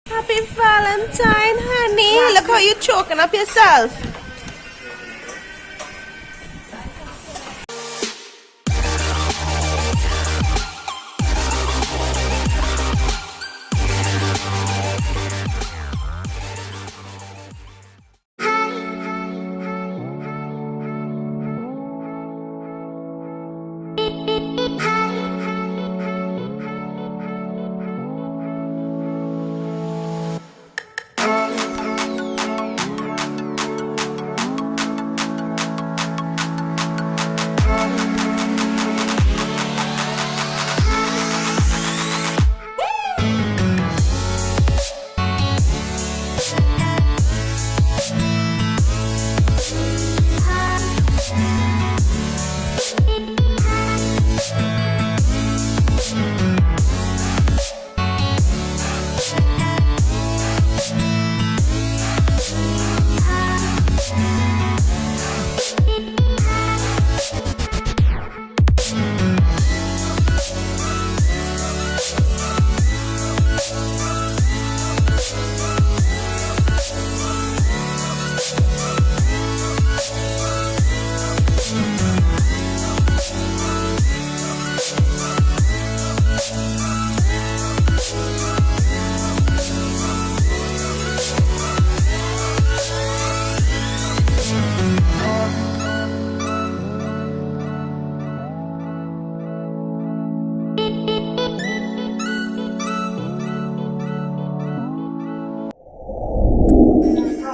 Happy Valentine, honey. Look how you're choking up yourself.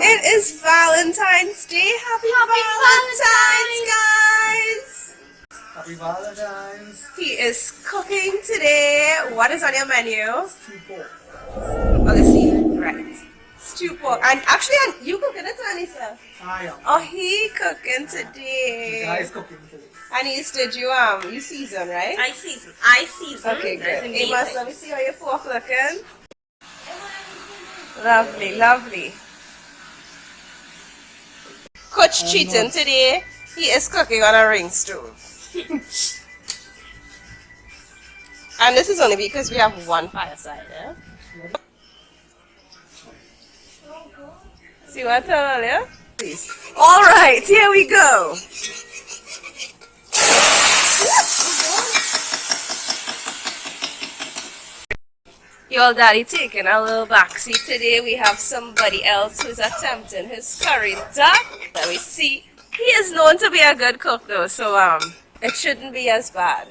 It is Valentine's Day. Happy Valentine's, guys. Happy Valentine's. He is cooking today. What is on your menu? Stew pork. Oh, let's see. Right. Stew pork. And actually, you cooking it, Anissa? I am. Oh, he cooking The today. guy is cooking today. And did you season, right? I season. Okay, That's good. the main Amos, thing. let me see how your pork looking. Lovely, lovely. Kutch cheating today. He is cooking on a ring stove. And this is only because we have one fireside, yeah? See what I tell earlier? Please. Alright, here we go. Your daddy taking a little backseat today. We have somebody else who's attempting his curry duck. Let me see. He is known to be a good cook though, so it shouldn't be as bad.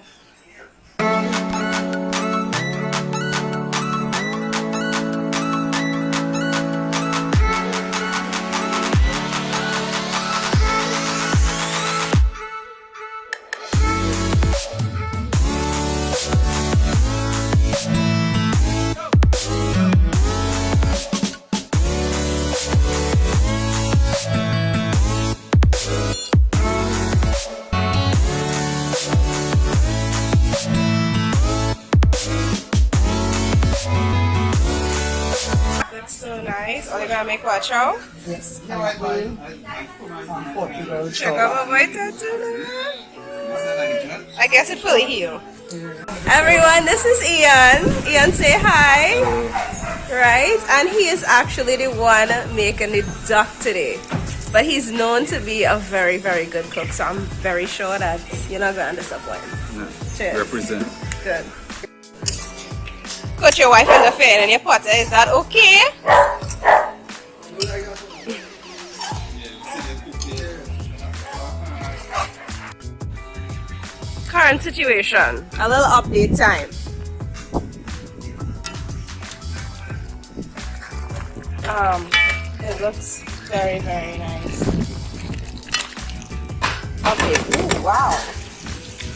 So nice. Are you gonna make what, chow? Yes. I'm doing Portugal Check out my white tattoo. I guess it fully healed. Everyone, this is Ian. Ian, say hi. Right? And he is actually the one making the duck today. But he's known to be a very, very good cook. So I'm very sure that you're not gonna disappoint. Cheers. Represent. Good. Coach, your wife interfering in your pot. Is that okay? Current situation. A little update time. It looks very, very nice. Okay. Ooh, wow.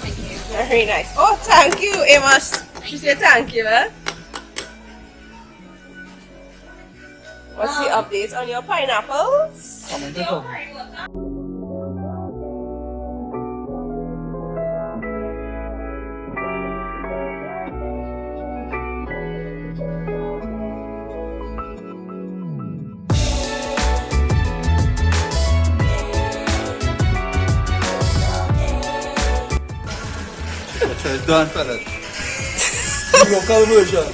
Thank you. Very nice. Oh, thank you, Amos. She said thank you, eh? What's the update on your pineapples? It's done, fellas. Local version.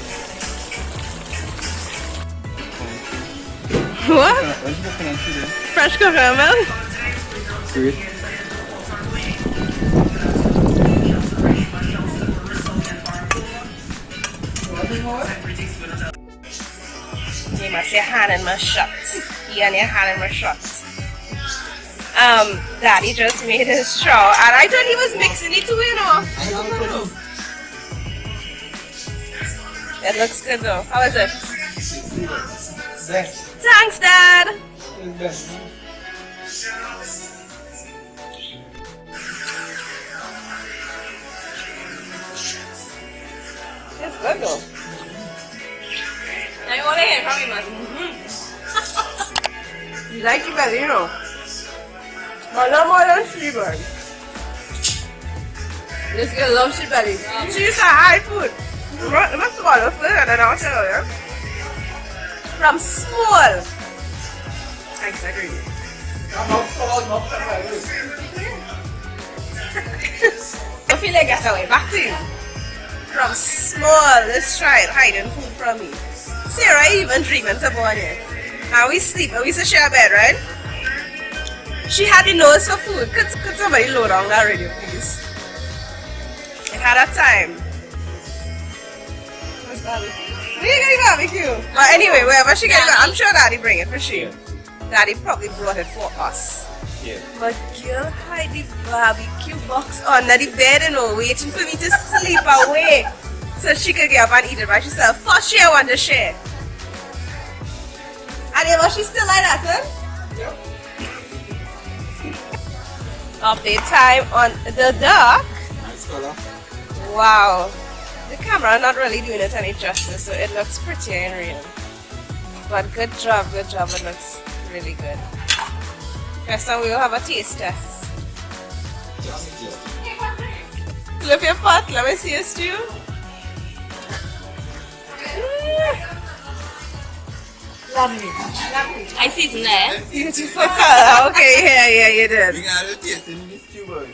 What? Where's the coconut today? Fresh coconut milk? Great. You must say hand in my shots. You and your hand in my shots. Daddy just made his straw and I thought he was mixing it too, you know. It looks good though. How is it? Best. Thanks, Dad. It's best. It's good though. Now you want to hear from me, man. You like it better, you know. But not more than she bird. This girl loves she belly. She used to hide food. What's the bottle of food? And then I'll tell you. From small. I agree. I'm not salt, not pepper. I feel like that's away. Back to you. From small, this child hiding food from me. Sarah even dreaming to born it. And we sleep, and we used to share a bed, right? She had the nose for food. Could somebody load down that radio, please? It had a time. Where's barbecue? Where you getting barbecue? But anyway, wherever she gets it, I'm sure Daddy bring it for sure. Daddy probably brought it for us. Yeah. But girl hide the barbecue box under the bed, you know, waiting for me to sleep away so she could get up and eat it by herself. First she want to share. And then was she still like that, huh? Yep. Update time on the duck. Nice color. Wow. The camera not really doing it any justice, so it looks prettier in real. But good job, it looks really good. Next time we will have a taste test. Flip your pot, let me see your stew. Lovely. I seasoned it. Beautiful color. Okay, yeah, you did. We got a taste in this stew, boy.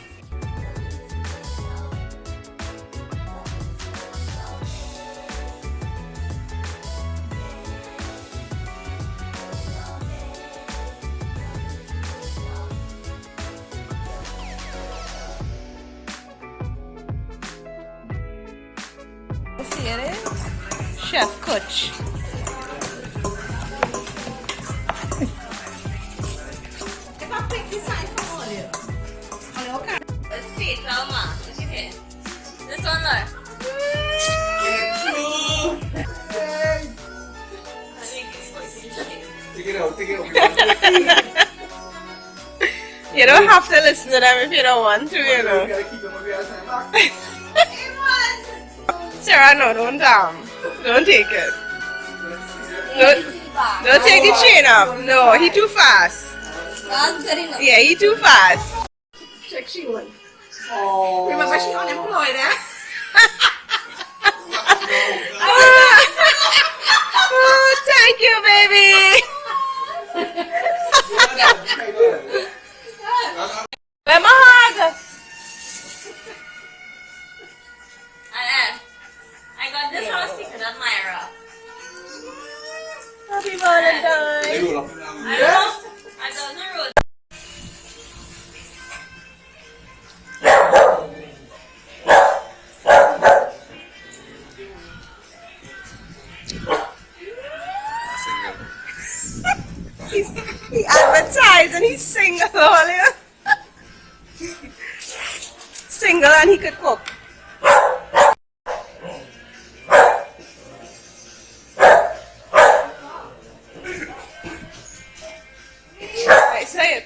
See it is? Chef Kutch. If I pick this side from all you. Okay. It's fatal, man. Look at it. This one, look. Take it out, take it out. You don't have to listen to them if you don't want to, you We know. gotta keep them over here and back. Sarah, no, don't Don't take it. Don't take the chain up. No, he too fast. That's good enough. Yeah, he too fast. Check she one. Oh. Remember she unemployed, eh? Oh, thank you, baby. Where my hug? I got this from a secret admirer. Happy Valentine. I don't know. I don't know. He advertised and he's single earlier. Single and he could cook. I say it.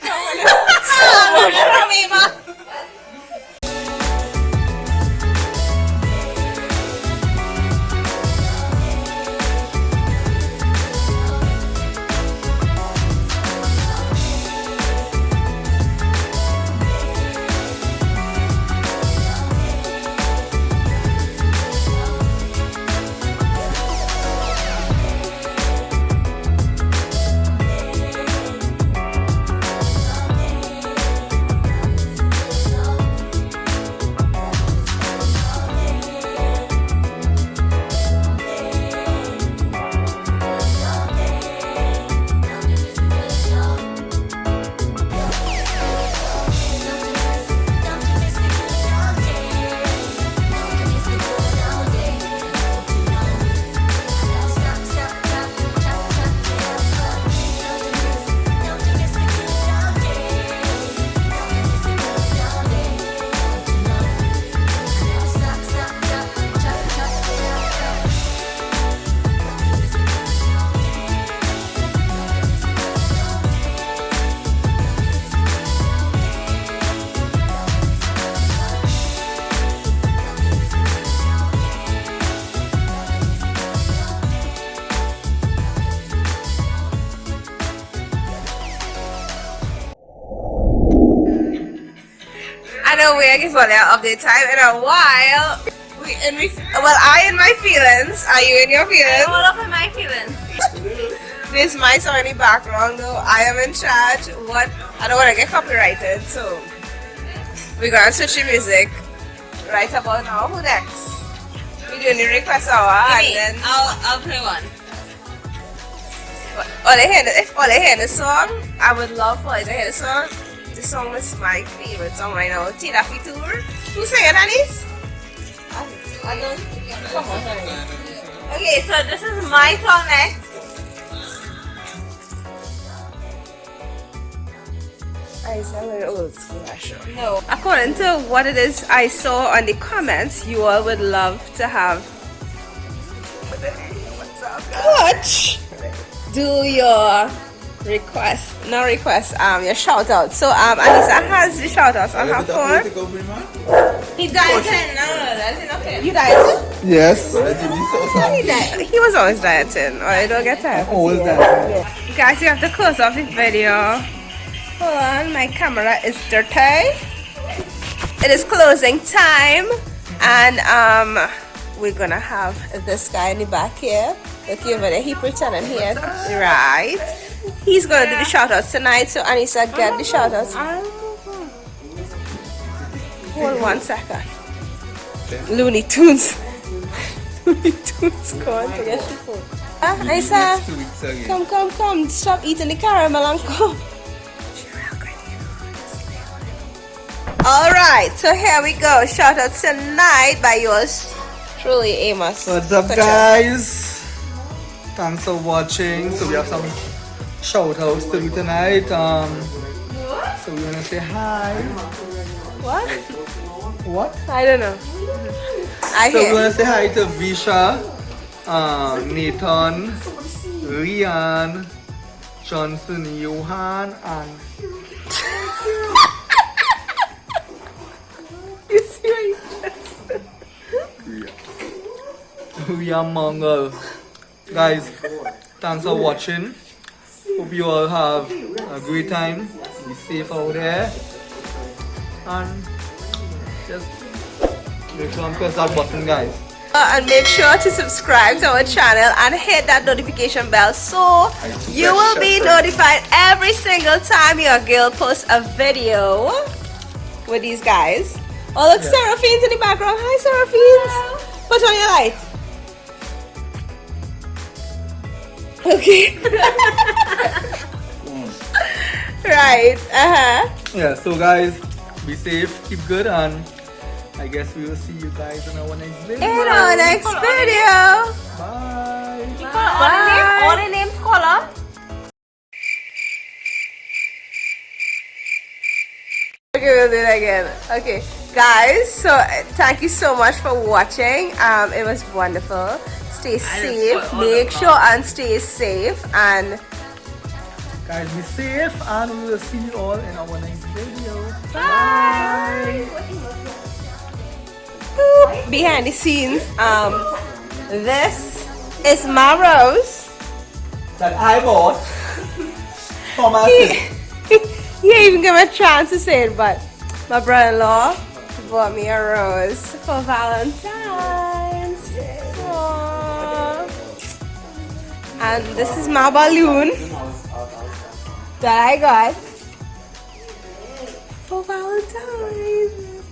so we're giving you an update time in a while. I in my feelings. Are you in your feelings? All up in my feelings. This might sound in the background though. I am in charge. I don't want to get copyrighted, so we're gonna switch the music right about now. Who next? We're doing the request hour and then I'll play one. if all they hear the song, I would love for you to hear the song. The song is my favorite song right now. Tina Fitur. Who's singing, Anis? I don't. Come on, sorry. Okay, so this is my song next. I sound very old school, actually. No. According to what it is I saw on the comments, you all would love to have Kutch do your your shout out. So Anissa has the shout outs on her phone. He dieting. No, that's enough. You dieting? Yes. He was always dieting, or I don't get tired. Always that. Guys, you have to close off the video. Hold on, my camera is dirty. It is closing time, and we're gonna have this guy in the back here. Look over there, he pretending here, right? He's gonna do the shoutouts tonight, so Anissa, get the shoutouts. Hold 1 second. Looney Tunes. Looney Tunes going to get your phone. Anissa, come, stop eating the caramel and come. Alright, so here we go. Shoutouts tonight by yours truly, Amos. What's up, guys? Thanks for watching. So we have some shout outs to do tonight. So we wanna say hi. What? I don't know. So we wanna say hi to Visha, Nathan, Rian, Johnson, Johan, and You see what you Ria Mongol. Guys, thanks for watching. Hope you all have a great time. Be safe out there. And just make sure and press that button, guys. and make sure to subscribe to our channel and hit that notification bell so you will be notified every single time your girl posts a video with these guys. Oh look, Seraphine's in the background. Hi Seraphine's. Put on your light. Okay. Right. Yeah, so guys, be safe, keep good, and I guess we will see you guys in our next video. In our next video. Bye. All the names color. Okay, we'll do it again. Okay, guys, so thank you so much for watching. It was wonderful. Stay safe. Make sure and stay safe. And Guys, be safe, and we will see you all in our next video. bye. Boop. Behind the scenes, this is my rose. That I bought for my He didn't even give me a chance to say it, but my brother-in-law bought me a rose for Valentine's. Aww. And this is my balloon that I got for Valentine's.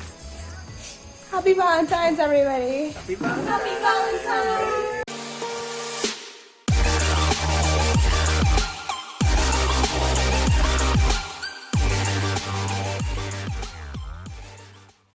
Happy Valentine's, everybody. Happy Valentine's.